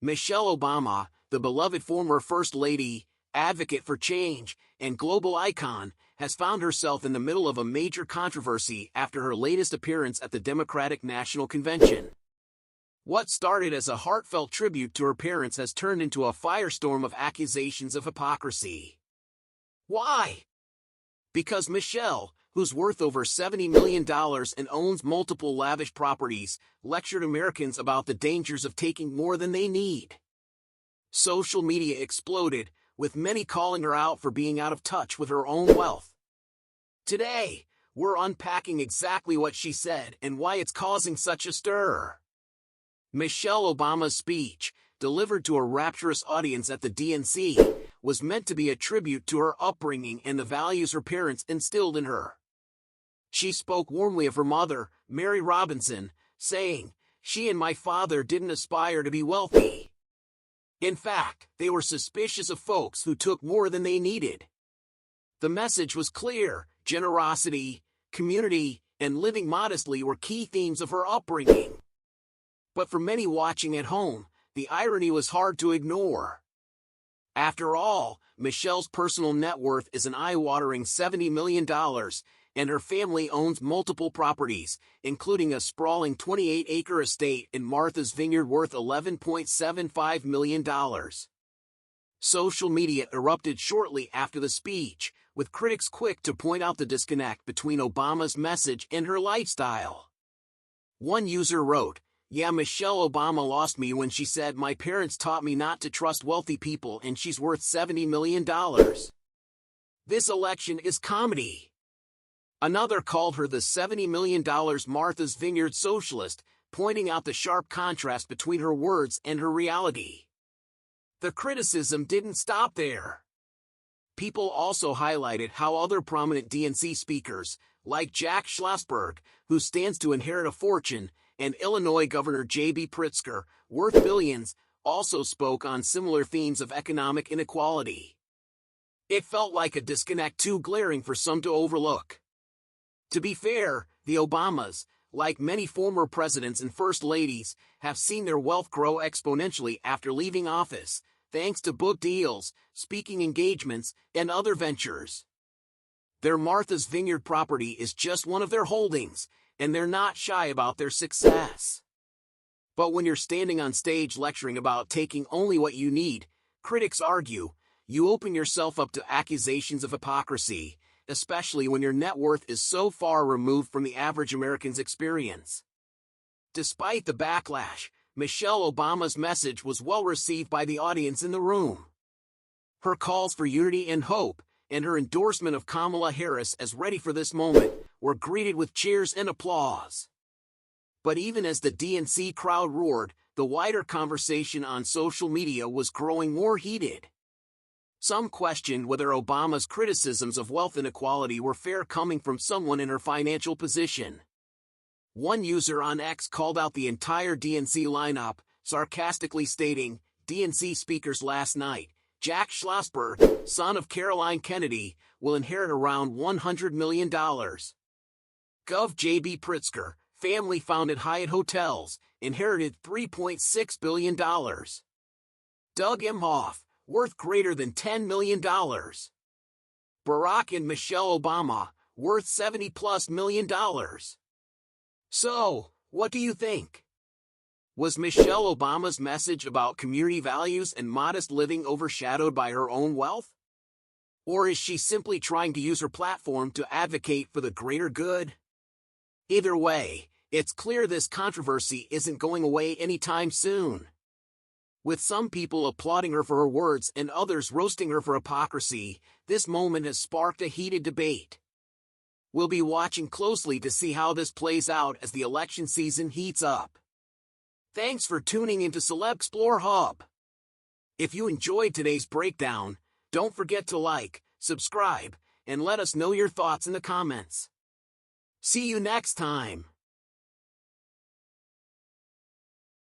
Michelle Obama, the beloved former First Lady, advocate for change, and global icon, has found herself in the middle of a major controversy after her latest appearance at the Democratic National Convention. What started as a heartfelt tribute to her parents has turned into a firestorm of accusations of hypocrisy. Why? Because Michelle, who's worth over $70 million and owns multiple lavish properties, lectured Americans about the dangers of taking more than they need. Social media exploded, with many calling her out for being out of touch with her own wealth. Today, we're unpacking exactly what she said and why it's causing such a stir. Michelle Obama's speech, delivered to a rapturous audience at the DNC, was meant to be a tribute to her upbringing and the values her parents instilled in her. She spoke warmly of her mother, Mary Robinson, saying, "She and my father didn't aspire to be wealthy. In fact, they were suspicious of folks who took more than they needed." The message was clear: generosity, community, and living modestly were key themes of her upbringing. But for many watching at home, the irony was hard to ignore. After all, Michelle's personal net worth is an eye-watering $70 million, and her family owns multiple properties, including a sprawling 28-acre estate in Martha's Vineyard worth $11.75 million. Social media erupted shortly after the speech, with critics quick to point out the disconnect between Obama's message and her lifestyle. One user wrote, "Yeah, Michelle Obama lost me when she said my parents taught me not to trust wealthy people and she's worth $70 million. This election is comedy." Another called her the $70 million Martha's Vineyard socialist, pointing out the sharp contrast between her words and her reality. The criticism didn't stop there. People also highlighted how other prominent DNC speakers, like Jack Schlossberg, who stands to inherit a fortune, and Illinois Governor J.B. Pritzker, worth billions, also spoke on similar themes of economic inequality. It felt like a disconnect too glaring for some to overlook. To be fair, the Obamas, like many former presidents and first ladies, have seen their wealth grow exponentially after leaving office, thanks to book deals, speaking engagements, and other ventures. Their Martha's Vineyard property is just one of their holdings, and they're not shy about their success. But when you're standing on stage lecturing about taking only what you need, critics argue, you open yourself up to accusations of hypocrisy, especially when your net worth is so far removed from the average American's experience. Despite the backlash, Michelle Obama's message was well received by the audience in the room. Her calls for unity and hope, and her endorsement of Kamala Harris as ready for this moment, were greeted with cheers and applause. But even as the DNC crowd roared, the wider conversation on social media was growing more heated. Some questioned whether Obama's criticisms of wealth inequality were fair coming from someone in her financial position. One user on X called out the entire DNC lineup, sarcastically stating, "DNC speakers last night, Jack Schlossberg, son of Caroline Kennedy, will inherit around $100 million. Gov. J.B. Pritzker, family founded Hyatt Hotels, inherited $3.6 billion. Doug Emhoff, worth greater than $10 million. Barack and Michelle Obama, worth $70+ million. So, what do you think? Was Michelle Obama's message about community values and modest living overshadowed by her own wealth? Or is she simply trying to use her platform to advocate for the greater good? Either way, it's clear this controversy isn't going away anytime soon. With some people applauding her for her words and others roasting her for hypocrisy, this moment has sparked a heated debate. We'll be watching closely to see how this plays out as the election season heats up. Thanks for tuning into CelebXplore Hub. If you enjoyed today's breakdown, don't forget to like, subscribe, and let us know your thoughts in the comments. See you next time.